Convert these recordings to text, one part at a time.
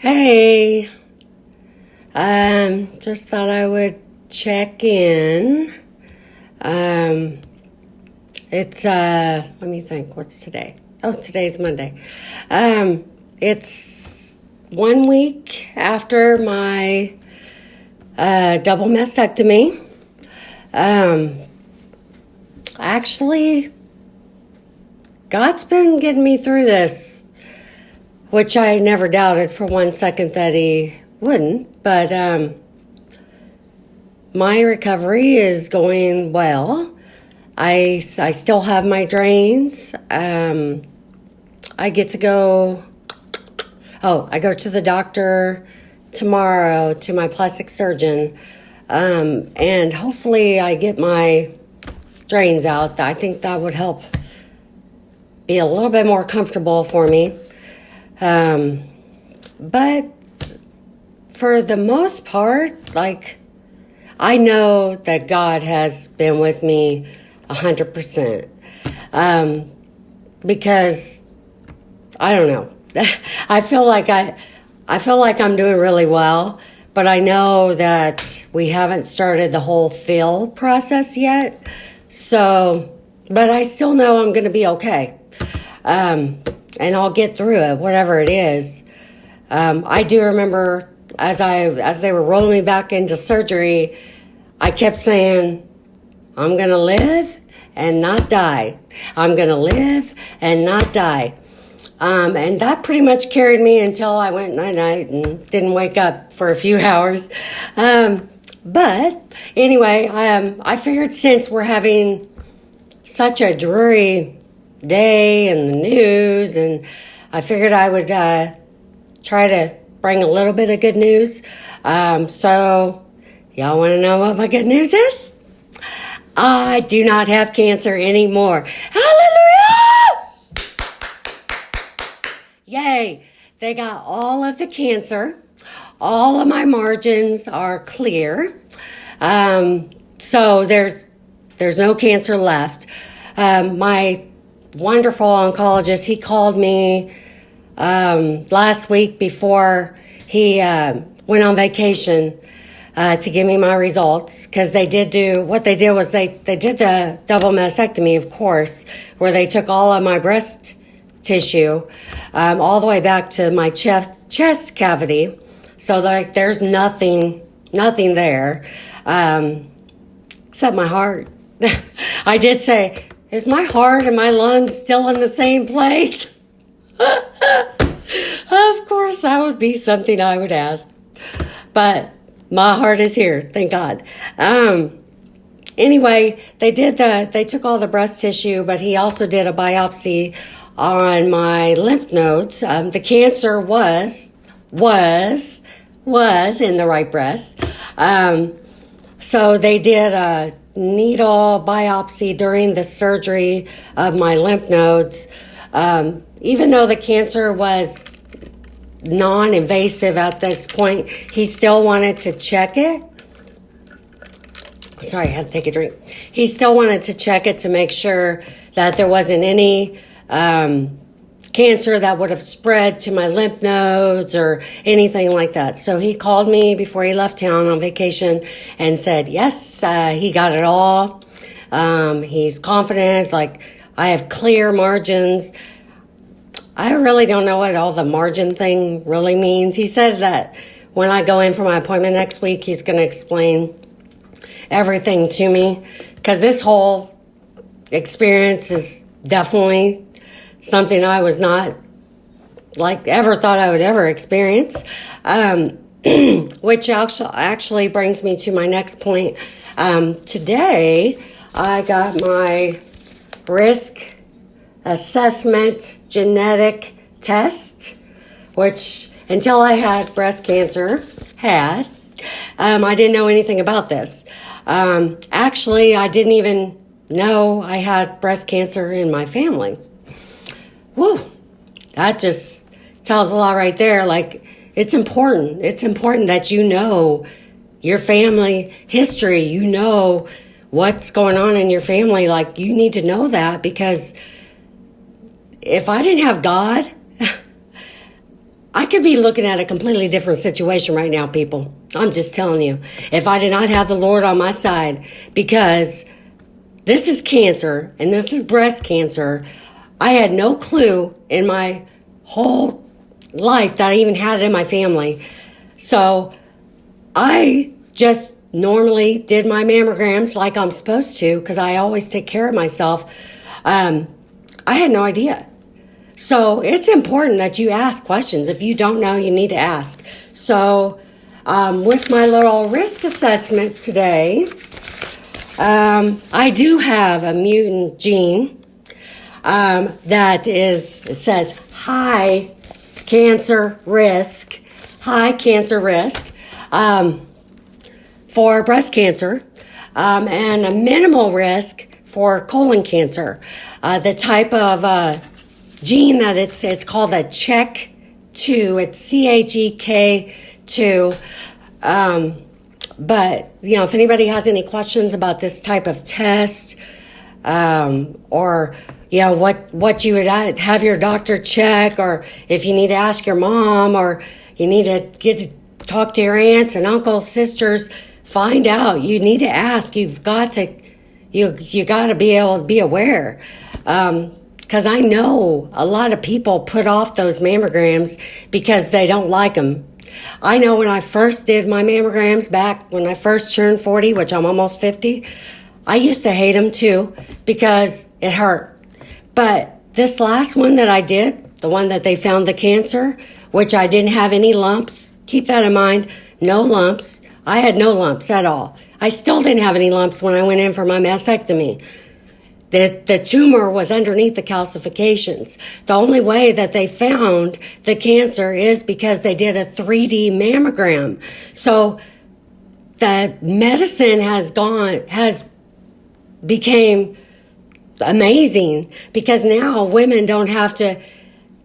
Hey, just thought I would check in. Um, let me think, what's today? Oh, today's Monday. It's 1 week after my double mastectomy. Actually, God's been getting me through this, which I never doubted for 1 second that He wouldn't. But my recovery is going well. I still have my drains. I get to go. Oh, I go to the doctor tomorrow, to my plastic surgeon, and hopefully I get my drains out. I think that would help be a little bit more comfortable for me. But for the most part, I know that God has been with me 100%. Because I don't know. I feel like I'm doing really well, but I know that we haven't started the whole feel process yet. So, but I still know I'm going to be okay. And I'll get through it, whatever it is. I do remember as they were rolling me back into surgery, I kept saying, I'm going to live and not die. I'm going to live and not die. And that pretty much carried me until I went night-night and didn't wake up for a few hours. But anyway, I figured since we're having such a dreary day in the news, and I figured I would try to bring a little bit of good news. So y'all want to know what my good news is? I do not have cancer anymore. Hallelujah! Yay! They got all of the cancer. All of my margins are clear. So there's no cancer left. My wonderful oncologist, he called me last week before he went on vacation to give me my results, because they did the double mastectomy, of course, where they took all of my breast tissue all the way back to my chest cavity. So there's nothing there except my heart. I did say, is my heart and my lungs still in the same place? Of course, that would be something I would ask. But my heart is here, thank God. Anyway, they took all the breast tissue, but he also did a biopsy on my lymph nodes. The cancer was in the right breast. So they did a needle biopsy during the surgery of my lymph nodes. Even though the cancer was non-invasive at this point, he still wanted to check it. Sorry, I had to take a drink. He still wanted to check it to make sure that there wasn't any cancer that would have spread to my lymph nodes or anything like that. So he called me before he left town on vacation and said, yes, he got it all. He's confident, I have clear margins. I really don't know what all the margin thing really means. He said that when I go in for my appointment next week, he's going to explain everything to me, because this whole experience is definitely something I was not ever thought I would ever experience, which actually brings me to my next point. Today, I got my risk assessment genetic test, which until I had breast cancer, I didn't know anything about this. Actually, I didn't even know I had breast cancer in my family. Whew, that just tells a lot right there. It's important. It's important that you know your family history. You know what's going on in your family. You need to know that, because if I didn't have God, I could be looking at a completely different situation right now, people. I'm just telling you. If I did not have the Lord on my side, because this is cancer and this is breast cancer, I had no clue in my whole life that I even had it in my family. So I just normally did my mammograms like I'm supposed to, because I always take care of myself. I had no idea. So it's important that you ask questions. If you don't know, you need to ask. So with my little risk assessment today, I do have a mutant gene that is, it says high cancer risk for breast cancer, and a minimal risk for colon cancer. The type of gene that it's called a CHEK2. It's CHEK2. But, you know, if anybody has any questions about this type of test, or, you know, what you would have your doctor check, or if you need to ask your mom, or you need to talk to your aunts and uncles, sisters, find out. You need to ask. You got to be able to be aware. Because I know a lot of people put off those mammograms because they don't like them. I know when I first did my mammograms back when I first turned 40, which I'm almost 50, I used to hate them too because it hurt. But this last one that I did, the one that they found the cancer, which I didn't have any lumps, keep that in mind, no lumps. I had no lumps at all. I still didn't have any lumps when I went in for my mastectomy. The tumor was underneath the calcifications. The only way that they found the cancer is because they did a 3D mammogram. So the medicine has became amazing, because now women don't have to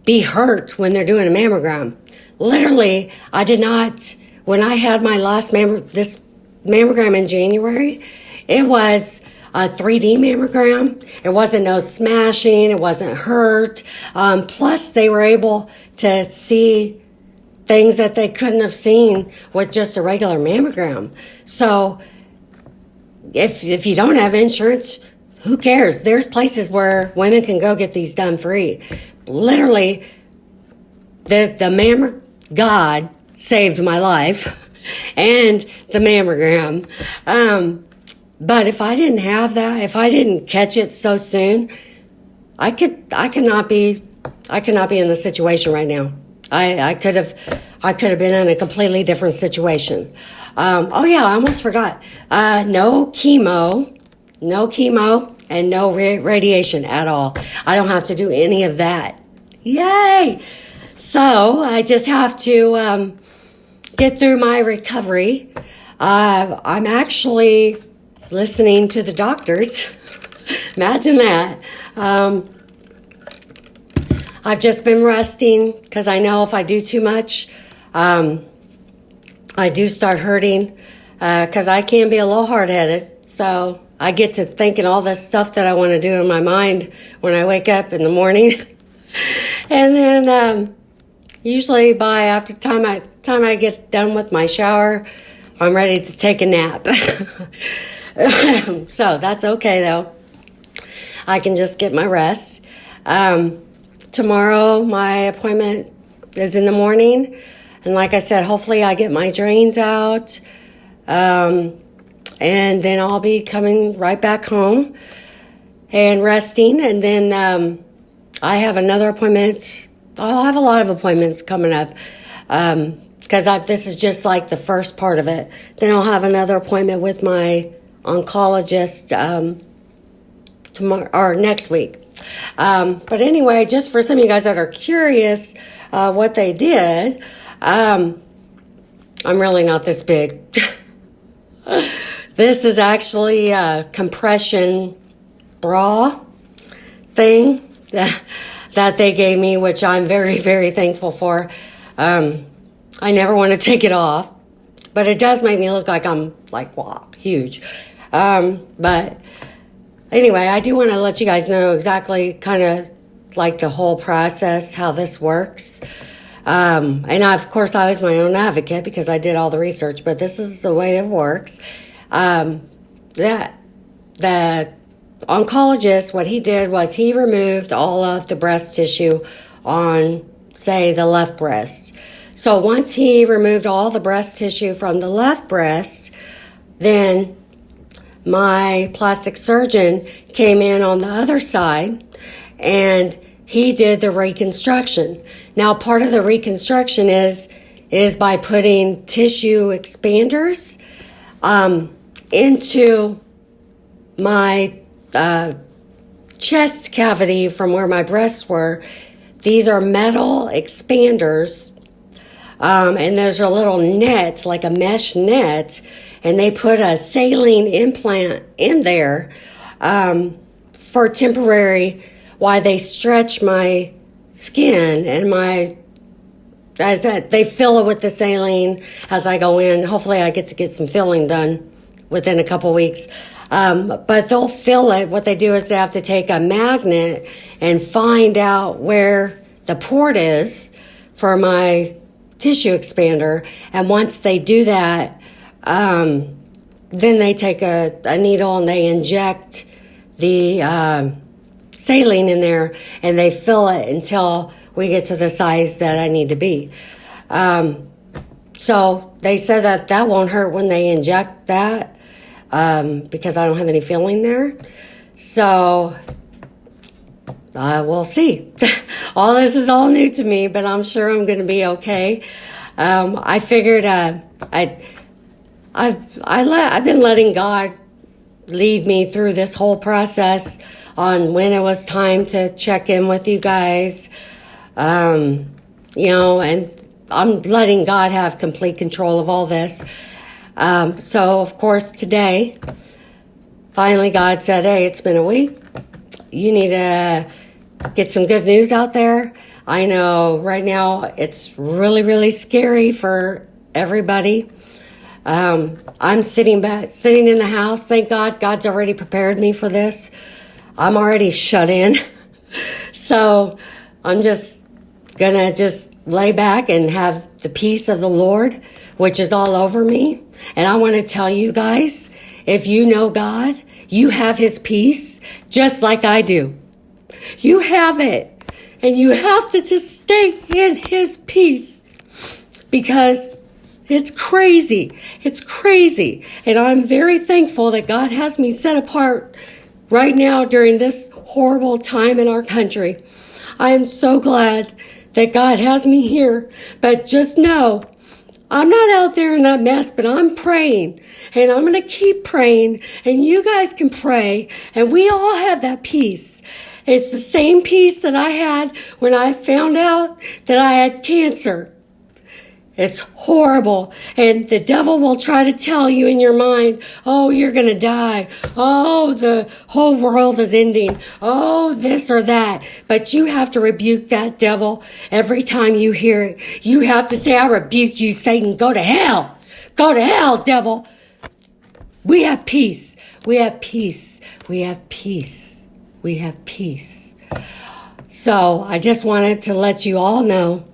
be hurt when they're doing a mammogram. Literally, I did not, when I had my last this mammogram in January, it was a 3D mammogram. It wasn't no smashing. It wasn't hurt. Plus, they were able to see things that they couldn't have seen with just a regular mammogram. So, if you don't have insurance, who cares? There's places where women can go get these done free. Literally, the God saved my life, and the mammogram. But if I didn't have that, if I didn't catch it so soon, I could not be in the situation right now. I could have been in a completely different situation. Oh yeah, I almost forgot. No chemo, and no radiation at all. I don't have to do any of that. Yay! So I just have to get through my recovery. I'm actually listening to the doctors. Imagine that. I've just been resting because I know if I do too much, I do start hurting, because I can be a little hard-headed. So I get to thinking all this stuff that I want to do in my mind when I wake up in the morning. And then usually by after time I get done with my shower, I'm ready to take a nap. So that's okay though. I can just get my rest. Tomorrow my appointment is in the morning, and like I said, hopefully I get my drains out, and then I'll be coming right back home and resting, and then I have another appointment. I'll have a lot of appointments coming up, because this is just like the first part of it. Then I'll have another appointment with my oncologist tomorrow or next week. But anyway, just for some of you guys that are curious what they did, I'm really not this big. This is actually a compression bra thing that they gave me, which I'm very, very thankful for. I never want to take it off, but it does make me look like I'm like, wow, huge. But anyway, I do want to let you guys know exactly kind of like the whole process, how this works. Of course, I was my own advocate because I did all the research, but this is the way it works. The oncologist, what he did was he removed all of the breast tissue on, say, the left breast. So once he removed all the breast tissue from the left breast, then my plastic surgeon came in on the other side and he did the reconstruction. Now, part of the reconstruction is by putting tissue expanders into my chest cavity from where my breasts were. These are metal expanders, and there's a little net, like a mesh net, and they put a saline implant in there for temporary, while they stretch my skin and they fill it with the saline as I go in. Hopefully I get to get some filling done within a couple weeks. But they'll fill it. What they do is they have to take a magnet and find out where the port is for my tissue expander. And once they do that, then they take a needle and they inject the saline in there and they fill it until we get to the size that I need to be. So they said that won't hurt when they inject that because I don't have any filling there. So we'll see. All this is all new to me, but I'm sure I'm going to be okay. I figured I've been letting God lead me through this whole process on when it was time to check in with you guys. And I'm letting God have complete control of all this. So, of course, today, finally God said, hey, it's been a week. You need to get some good news out there. I know right now it's really, really scary for everybody. I'm sitting in the house. Thank God, God's already prepared me for this. I'm already shut in. So I'm just gonna lay back and have the peace of the Lord, which is all over me. And I want to tell you guys, if you know God, you have his peace just like I do. You have it. And you have to just stay in his peace because it's crazy. It's crazy. And I'm very thankful that God has me set apart right now during this horrible time in our country. I am so glad that God has me here. But just know, I'm not out there in that mess, but I'm praying. And I'm going to keep praying. And you guys can pray. And we all have that peace. It's the same peace that I had when I found out that I had cancer. It's horrible. And the devil will try to tell you in your mind, oh, you're going to die. Oh, the whole world is ending. Oh, this or that. But you have to rebuke that devil every time you hear it. You have to say, I rebuke you, Satan. Go to hell. Go to hell, devil. We have peace. We have peace. We have peace. We have peace. So I just wanted to let you all know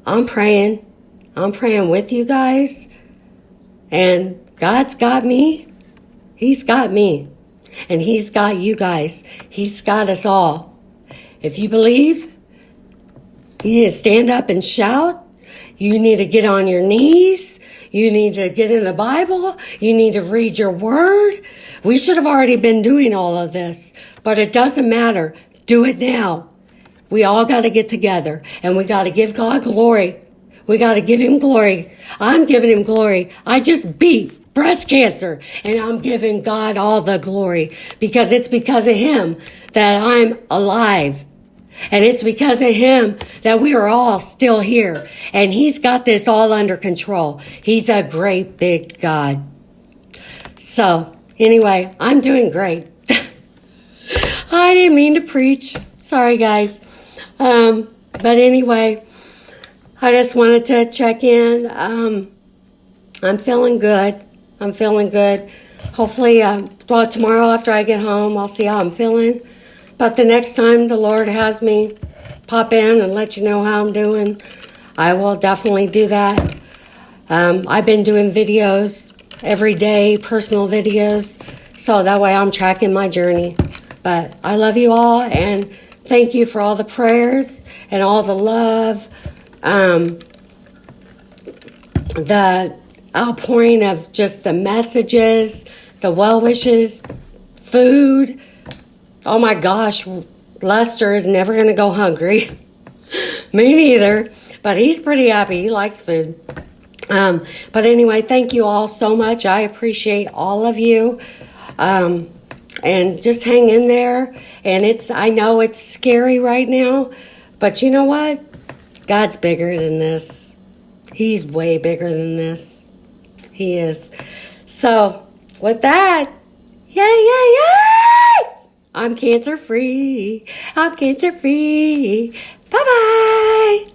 I'm praying. I'm praying with you guys. And God's got me. He's got me. And he's got you guys. He's got us all. If you believe, you need to stand up and shout. You need to get on your knees. You need to get in the Bible. You need to read your word. We should have already been doing all of this, but it doesn't matter. Do it now. We all got to get together and we got to give God glory. We got to give him glory. I'm giving him glory. I just beat breast cancer and I'm giving God all the glory because it's because of him that I'm alive. And it's because of him that we are all still here. And he's got this all under control. He's a great big God. So anyway, I'm doing great. I didn't mean to preach. Sorry, guys. But anyway, I just wanted to check in. I'm feeling good. I'm feeling good. Hopefully, tomorrow after I get home, I'll see how I'm feeling. But the next time the Lord has me pop in and let you know how I'm doing, I will definitely do that. I've been doing videos every day, personal videos, so that way I'm tracking my journey. But I love you all, and thank you for all the prayers and all the love, the outpouring of just the messages, the well wishes, food. Oh my gosh, Lester is never going to go hungry. Me neither, but he's pretty happy. He likes food. But anyway, thank you all so much. I appreciate all of you. And just hang in there. And I know it's scary right now, but you know what? God's bigger than this. He's way bigger than this. He is. So with that, yay! I'm cancer free. I'm cancer free. Bye-bye.